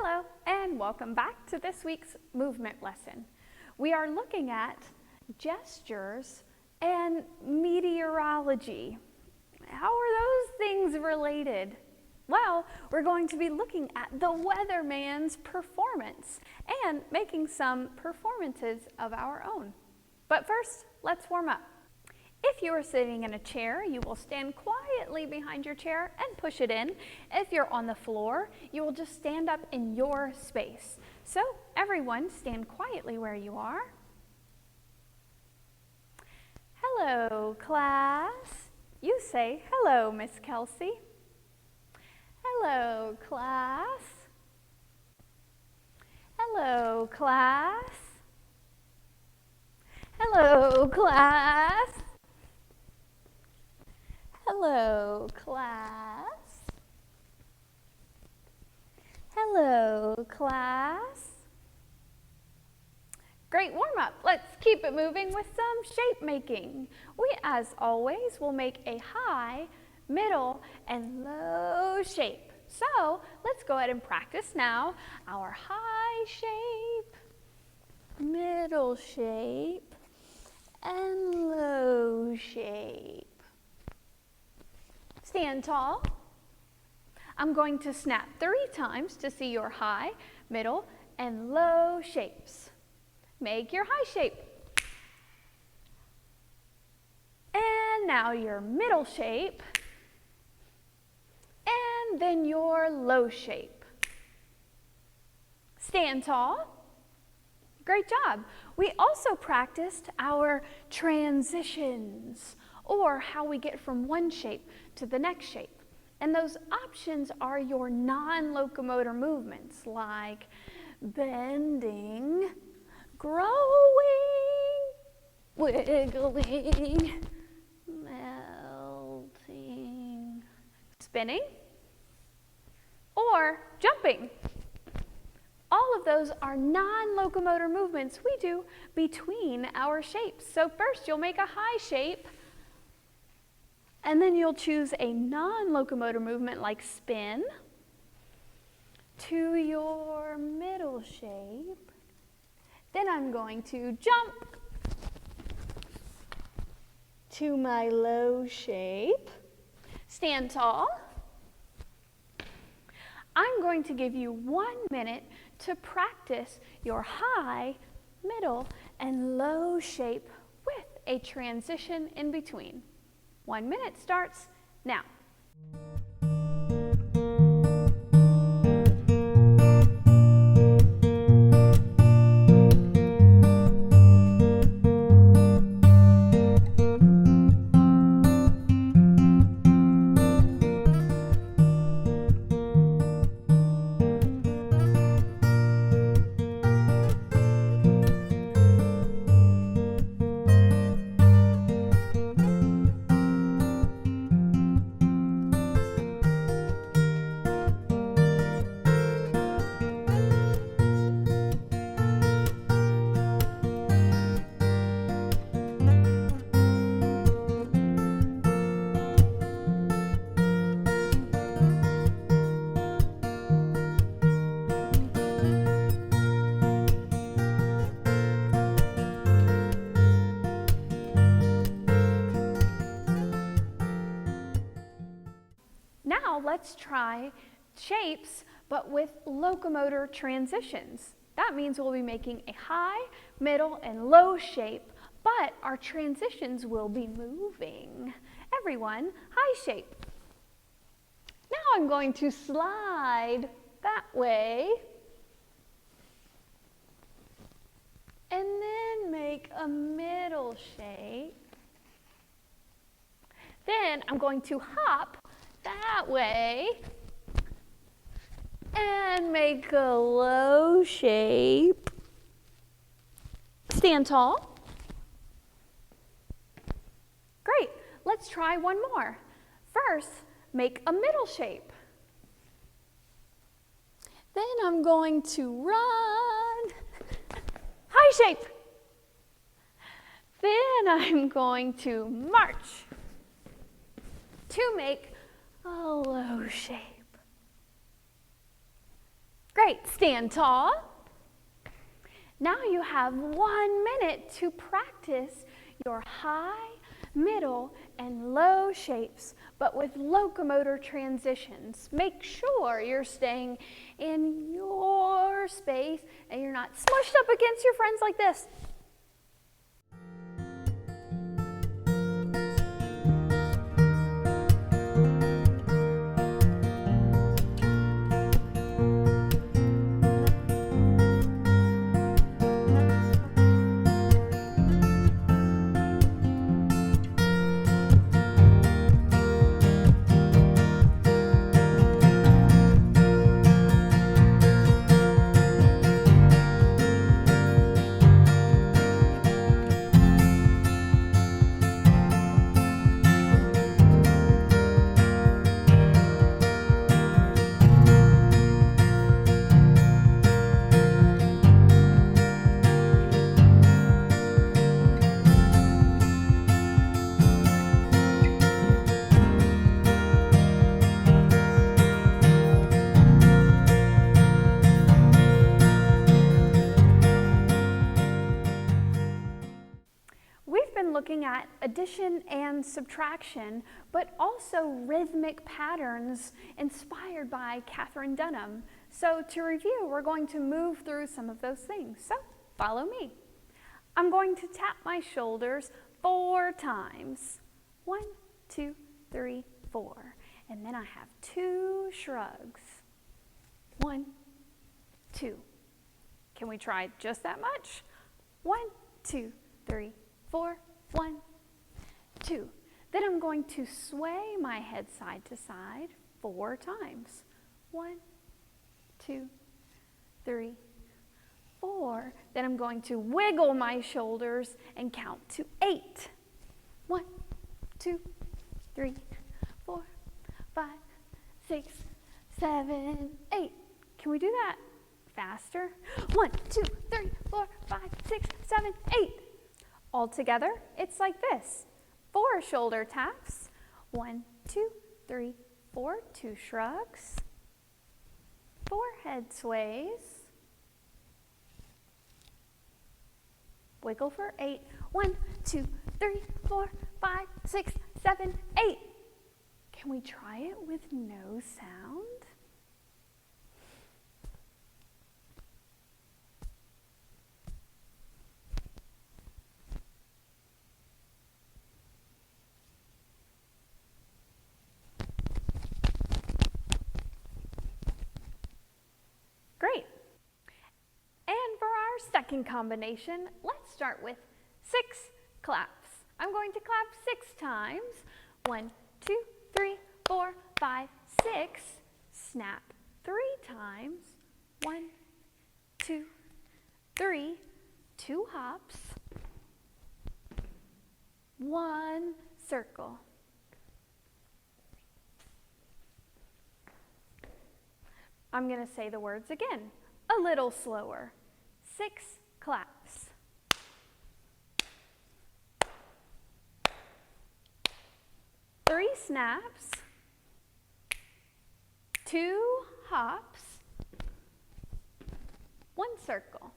Hello, and welcome back to this week's movement lesson. We are looking at gestures and meteorology. How are those things related? Well, we're going to be looking at the weatherman's performance and making some performances of our own. But first, let's warm up. If you are sitting in a chair, you will stand quietly behind your chair and push it in. If you're on the floor, you will just stand up in your space. So everyone, stand quietly where you are. Hello, class. You say, hello, Miss Kelsey. Hello, class. Hello, class. Hello, class. Hello, class. Hello, class. Great warm-up. Let's keep it moving with some shape making. We, as always, will make a high, middle, and low shape. So let's go ahead and practice now our high shape, middle shape, and low shape. Stand tall. I'm going to snap 3 times to see your high, middle, and low shapes. Make your high shape. And now your middle shape. And then your low shape. Stand tall. Great job. We also practiced our transitions, or how we get from one shape to the next shape. And those options are your non-locomotor movements, like bending, growing, wiggling, melting, spinning, or jumping. All of those are non-locomotor movements we do between our shapes. So first you'll make a high shape, and then you'll choose a non-locomotor movement like spin to your middle shape. Then I'm going to jump to my low shape. Stand tall. I'm going to give you 1 minute to practice your high, middle, and low shape with a transition in between. 1 minute starts now. Now let's try shapes, but with locomotor transitions. That means we'll be making a high, middle, and low shape, but our transitions will be moving. Everyone, high shape. Now I'm going to slide that way, and then make a middle shape. Then I'm going to hop that way and make a low shape. Stand tall. Great. Let's try one more. First, make a middle shape. Then I'm going to run. High shape. Then I'm going to march to make a low shape. Great, stand tall. Now you have 1 minute to practice your high, middle, and low shapes, but with locomotor transitions. Make sure you're staying in your space and you're not smushed up against your friends like this. Looking at addition and subtraction, but also rhythmic patterns inspired by Katherine Dunham. So to review, we're going to move through some of those things. So follow me. I'm going to tap my shoulders 4 times. 1, 2, 3, 4. And then I have 2 shrugs. 1, 2. Can we try just that much? 1, 2, 3, 4. 1, 2. Then I'm going to sway my head side to side 4 times. 1, 2, 3, 4. Then I'm going to wiggle my shoulders and count to 8. 1, 2, 3, 4, 5, 6, 7, 8. Can we do that faster? 1, 2, 3, 4, 5, 6, 7, 8. All together, it's like this. 4 shoulder taps. 1, 2, 3, 4. 2 shrugs. 4 head sways. Wiggle for 8. 1, 2, 3, 4, 5, 6, 7, 8. Can we try it with no sound? Great. And for our second combination, let's start with 6 claps. I'm going to clap 6 times. 1, 2, 3, 4, 5, 6. Snap 3 times. 1, 2, 3. 2 hops. 1 circle. I'm going to say the words again, a little slower. 6 claps. 3 snaps. 2 hops. 1 circle.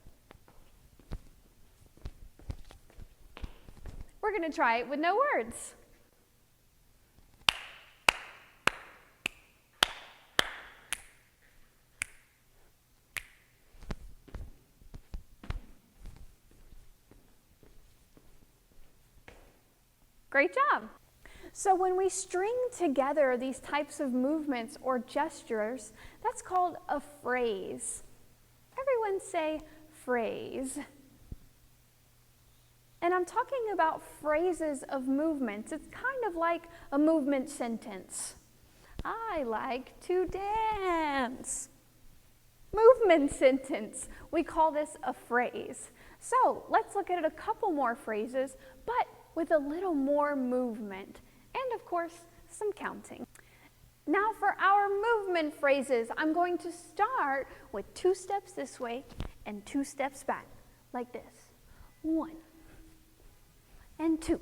We're going to try it with no words. Great job. So when we string together these types of movements or gestures, that's called a phrase. Everyone say phrase. And I'm talking about phrases of movements. It's kind of like a movement sentence. I like to dance. Movement sentence. We call this a phrase. So let's look at a couple more phrases, but with a little more movement, and of course, some counting. Now for our movement phrases, I'm going to start with 2 steps this way and 2 steps back, like this. 1 and 2,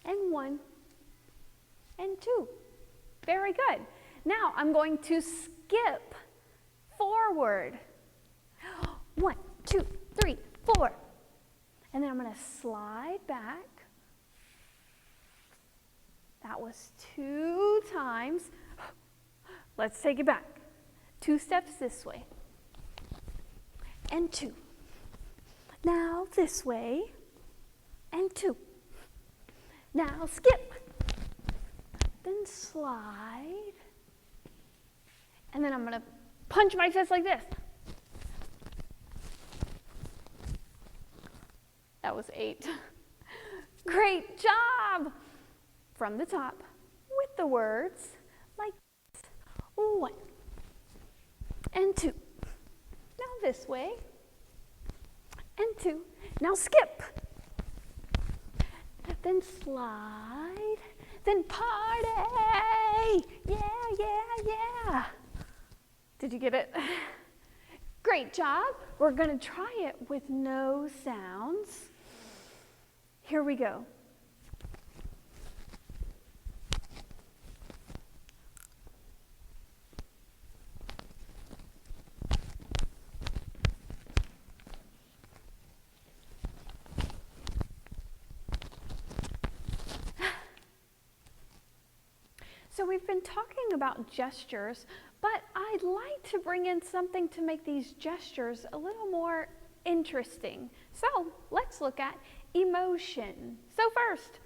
and 1 and 2. Very good. Now I'm going to skip forward. 1, 2, 3, 4. And then I'm going to slide back. That was 2 times. Let's take it back. 2 steps this way. And 2. Now this way. And 2. Now skip. Then slide. And then I'm going to punch my fist like this. That was 8. Great job! From the top with the words like this. 1 and 2. Now this way. And 2. Now skip. Then slide. Then party! Yeah, yeah, yeah! Did you get it? Great job. We're going to try it with no sounds. Here we go. So we've been talking about gestures, but I'd like to bring in something to make these gestures a little more interesting. So let's look at emotion. So first,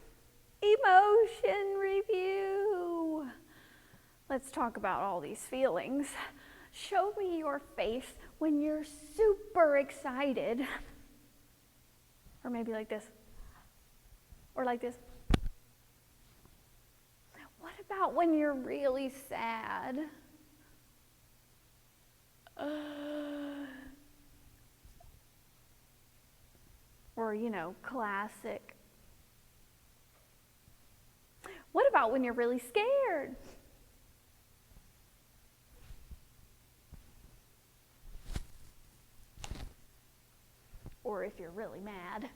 emotion review. Let's talk about all these feelings. Show me your face when you're super excited. Or maybe like this. Or like this. What about when you're really sad? Or, you know, classic. What about when you're really scared? Or if you're really mad.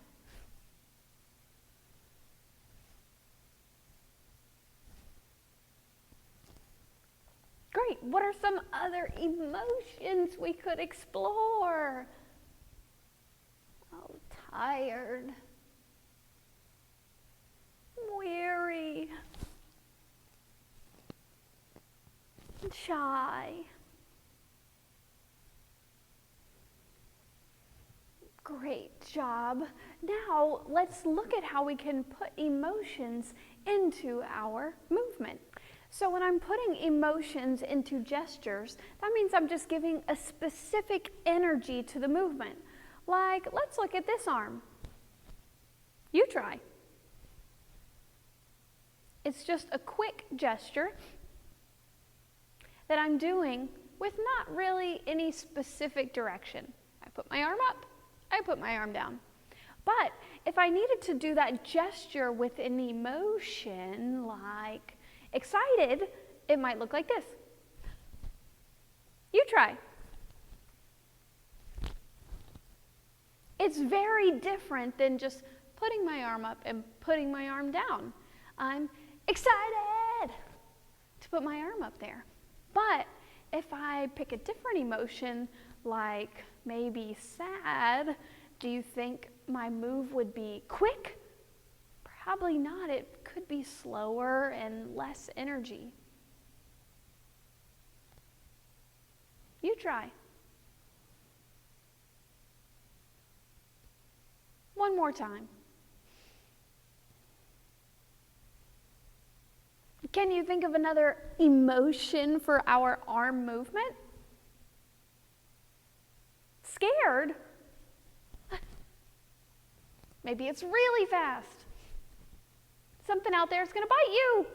Great. What are some other emotions we could explore? Oh, tired, weary, shy. Great job. Now let's look at how we can put emotions into our movement. So when I'm putting emotions into gestures, that means I'm just giving a specific energy to the movement. Like, let's look at this arm. You try. It's just a quick gesture that I'm doing with not really any specific direction. I put my arm up, I put my arm down. But if I needed to do that gesture with an emotion, like excited, it might look like this. You try. It's very different than just putting my arm up and putting my arm down. I'm excited to put my arm up there. But if I pick a different emotion, like maybe sad, do you think my move would be quick? Probably not. It could be slower and less energy. You try. One more time. Can you think of another emotion for our arm movement? Scared? Maybe it's really fast. Something out there is going to bite you.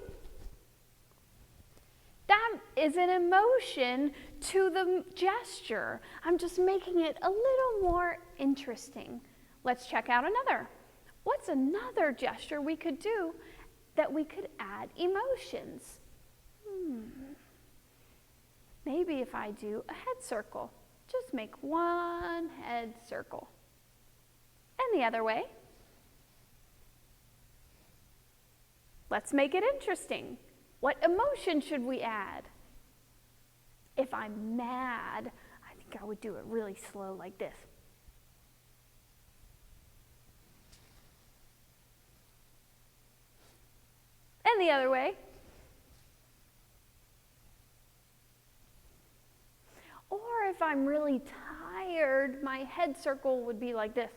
That is an emotion to the gesture. I'm just making it a little more interesting. Let's check out another. What's another gesture we could do that we could add emotions? Maybe if I do a head circle, just make one head circle. And the other way. Let's make it interesting. What emotion should we add? If I'm mad, think I would do it really slow like this. And the other way. Or if I'm really tired, my head circle would be like this.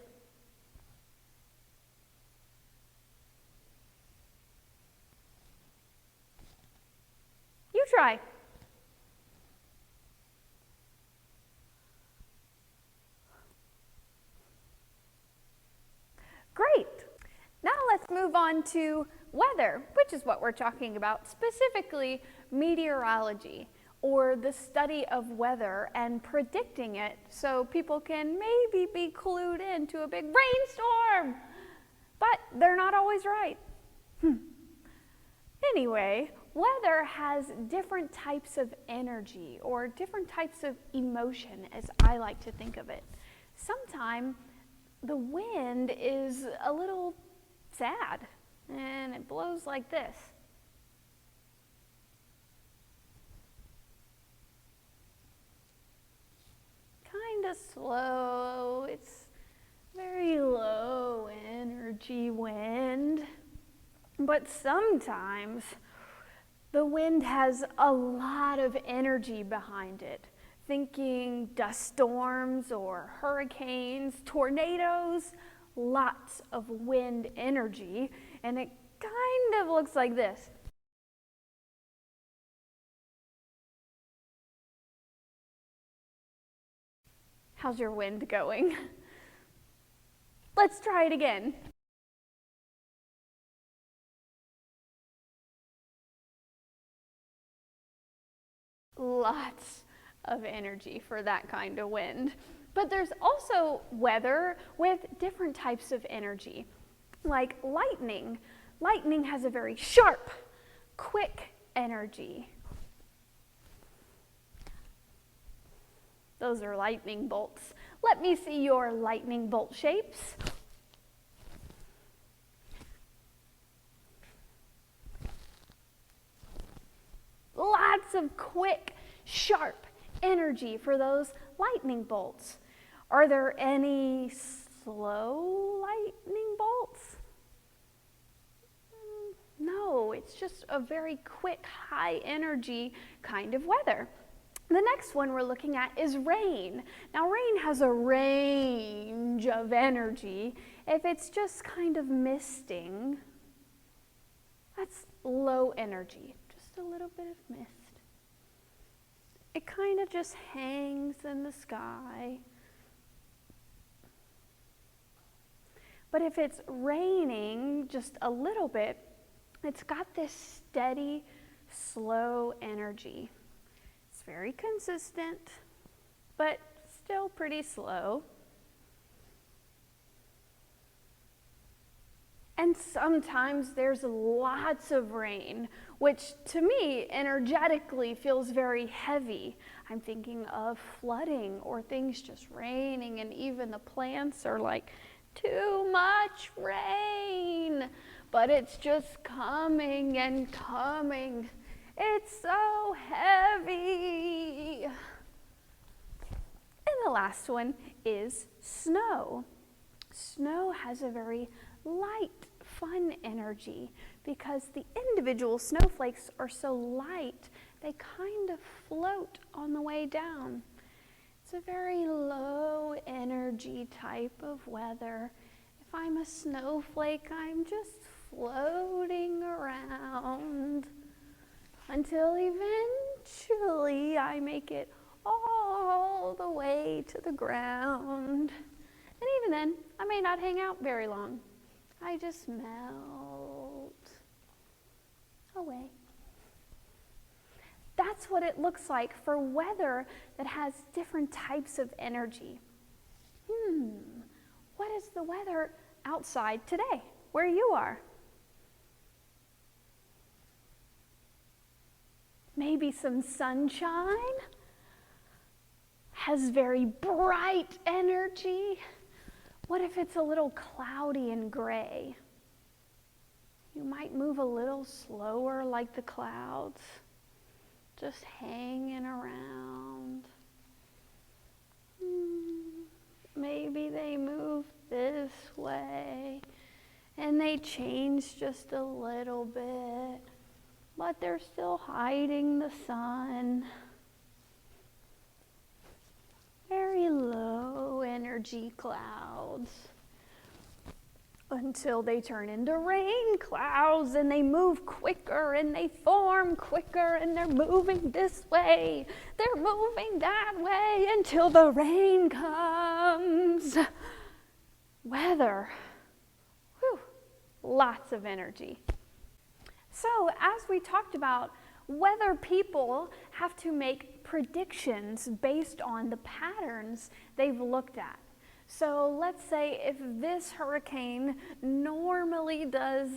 You try. Great. Now let's move on to weather, which is what we're talking about, specifically meteorology, or the study of weather and predicting it so people can maybe be clued into a big rainstorm. But they're not always right. Anyway, weather has different types of energy or different types of emotion, as I like to think of it. Sometimes the wind is a little sad and it blows like this. Kind of slow. It's very low energy wind. But sometimes the wind has a lot of energy behind it. Thinking dust storms or hurricanes, tornadoes, lots of wind energy, and it kind of looks like this. How's your wind going? Let's try it again. Lots of energy for that kind of wind. But there's also weather with different types of energy, like lightning. Lightning has a very sharp, quick energy. Those are lightning bolts. Let me see your lightning bolt shapes. Lots of quick, sharp energy for those lightning bolts. Are there any slow lightning bolts? No, it's just a very quick, high energy kind of weather. The next one we're looking at is rain. Now, rain has a range of energy. If it's just kind of misting, that's low energy, just a little bit of mist. It kind of just hangs in the sky. But if it's raining just a little bit, it's got this steady, slow energy. It's very consistent, but still pretty slow. And sometimes there's lots of rain, which to me energetically feels very heavy. I'm thinking of flooding or things just raining, and even the plants are like, too much rain. But it's just coming and coming. It's so heavy. And the last one is snow. Snow has a very light, fun energy because the individual snowflakes are so light, they kind of float on the way down. It's a very low energy type of weather. If I'm a snowflake, I'm just floating around until eventually I make it all the way to the ground. And even then, I may not hang out very long. I just melt away. That's what it looks like for weather that has different types of energy. What is the weather outside today, where you are? Maybe some sunshine, has very bright energy. What if it's a little cloudy and gray? You might move a little slower like the clouds, just hanging around. Maybe they move this way and they change just a little bit, but they're still hiding the sun. Very low energy clouds until they turn into rain clouds and they move quicker and they form quicker and they're moving this way, they're moving that way until the rain comes. Weather, whew, lots of energy. So as we talked about, weather people have to make predictions based on the patterns they've looked at. So let's say if this hurricane normally does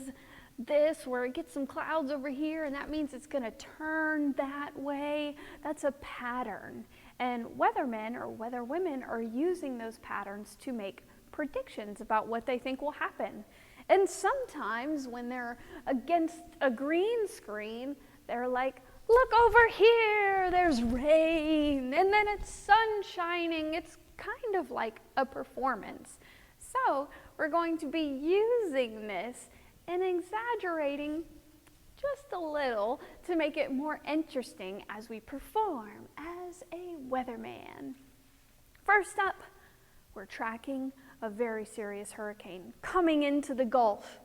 this, where it gets some clouds over here, and that means it's going to turn that way, that's a pattern. And weathermen or weatherwomen are using those patterns to make predictions about what they think will happen. And sometimes when they're against a green screen, they're like, look over here, there's rain, and then it's sun shining. It's kind of like a performance. So we're going to be using this and exaggerating just a little to make it more interesting as we perform as a weatherman. First up, we're tracking a very serious hurricane coming into the Gulf.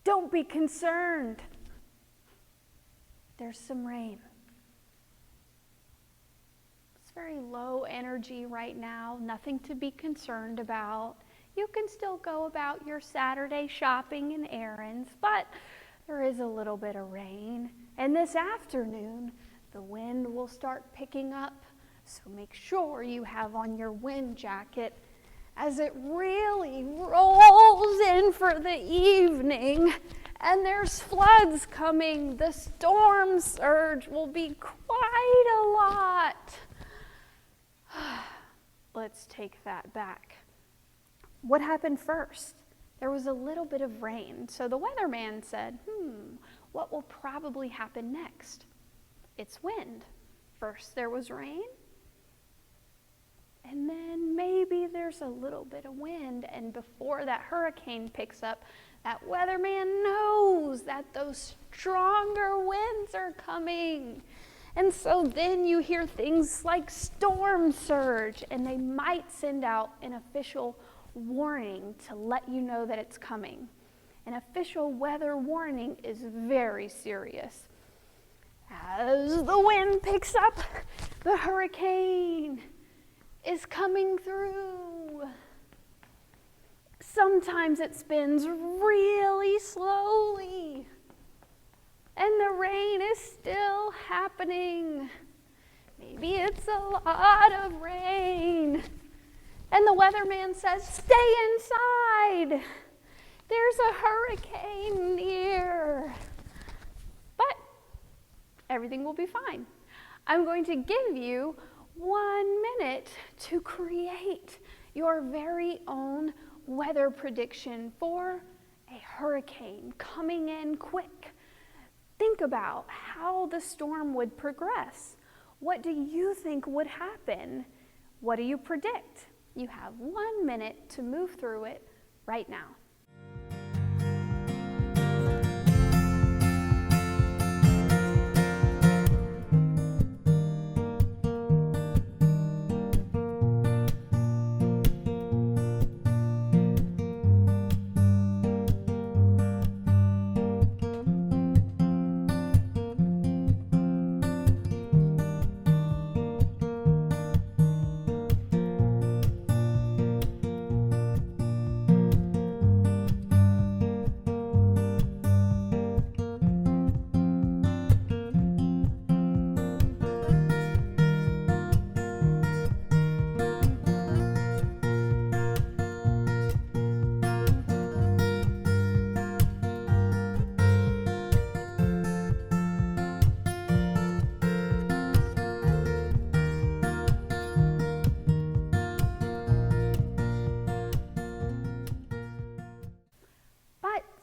Don't be concerned. There's some rain. It's very low energy right now, nothing to be concerned about. You can still go about your Saturday shopping and errands, but there is a little bit of rain. And this afternoon, the wind will start picking up, so make sure you have on your wind jacket as it really rolls in for the evening. And there's floods coming. The storm surge will be quite a lot. Let's take that back. What happened first? There was a little bit of rain. So the weatherman said, what will probably happen next? It's wind. First there was rain, and then maybe there's a little bit of wind, and before that hurricane picks up, that weatherman knows that those stronger winds are coming. And so then you hear things like storm surge, and they might send out an official warning to let you know that it's coming. An official weather warning is very serious. As the wind picks up, the hurricane is coming through. Sometimes it spins really slowly, and the rain is still happening. Maybe it's a lot of rain. And the weatherman says, stay inside. There's a hurricane near. But everything will be fine. I'm going to give you 1 minute to create your very own weather prediction for a hurricane coming in quick. Think about how the storm would progress. What do you think would happen? What do you predict? You have 1 minute to move through it right now.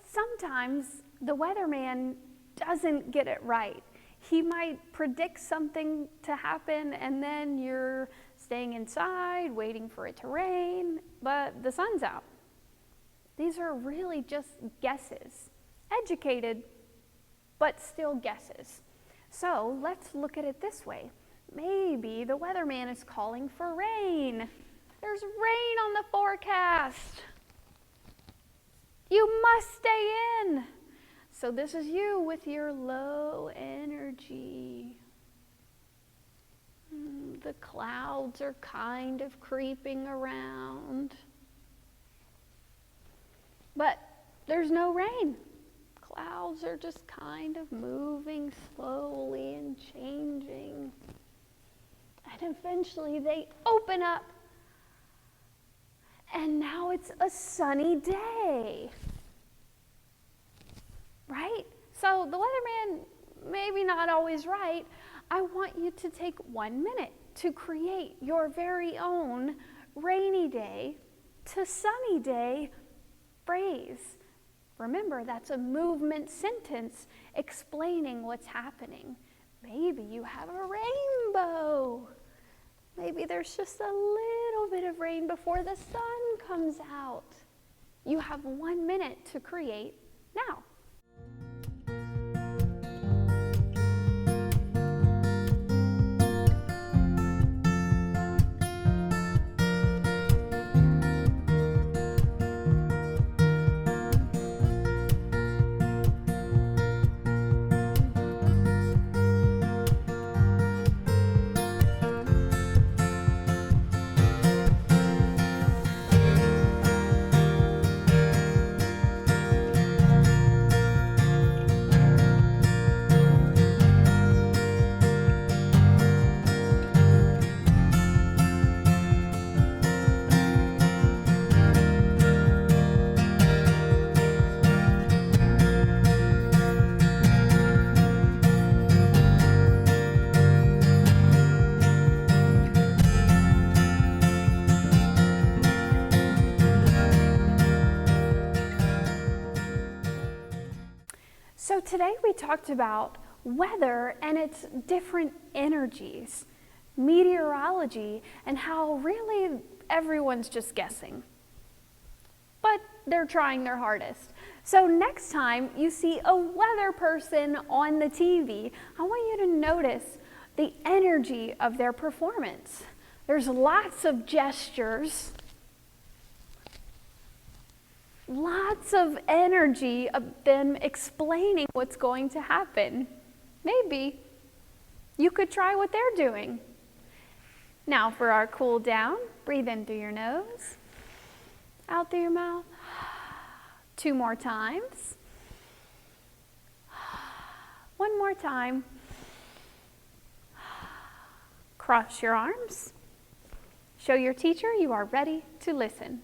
Sometimes the weatherman doesn't get it right. He might predict something to happen, and then your staying inside, waiting for it to rain, but the sun's out. These are really just guesses. Educated, but still guesses. So let's look at it this way. Maybe the weatherman is calling for rain. There's rain on the forecast. You must stay in. So this is you with your low energy. The clouds are kind of creeping around. But there's no rain. Clouds are just kind of moving slowly and changing. And eventually they open up. And now it's a sunny day. Right? So the weatherman, maybe not always right. I want you to take 1 minute to create your very own rainy day to sunny day phrase. Remember, that's a movement sentence explaining what's happening. Maybe you have a rainbow. Maybe there's just a little bit of rain before the sun comes out. You have 1 minute to create now. So today we talked about weather and its different energies, meteorology, and how really everyone's just guessing. But they're trying their hardest. So next time you see a weather person on the TV, I want you to notice the energy of their performance. There's lots of gestures, lots of energy of them explaining what's going to happen. Maybe you could try what they're doing. Now for our cool down, breathe in through your nose, out through your mouth. 2 more times. 1 more time. Cross your arms. Show your teacher you are ready to listen.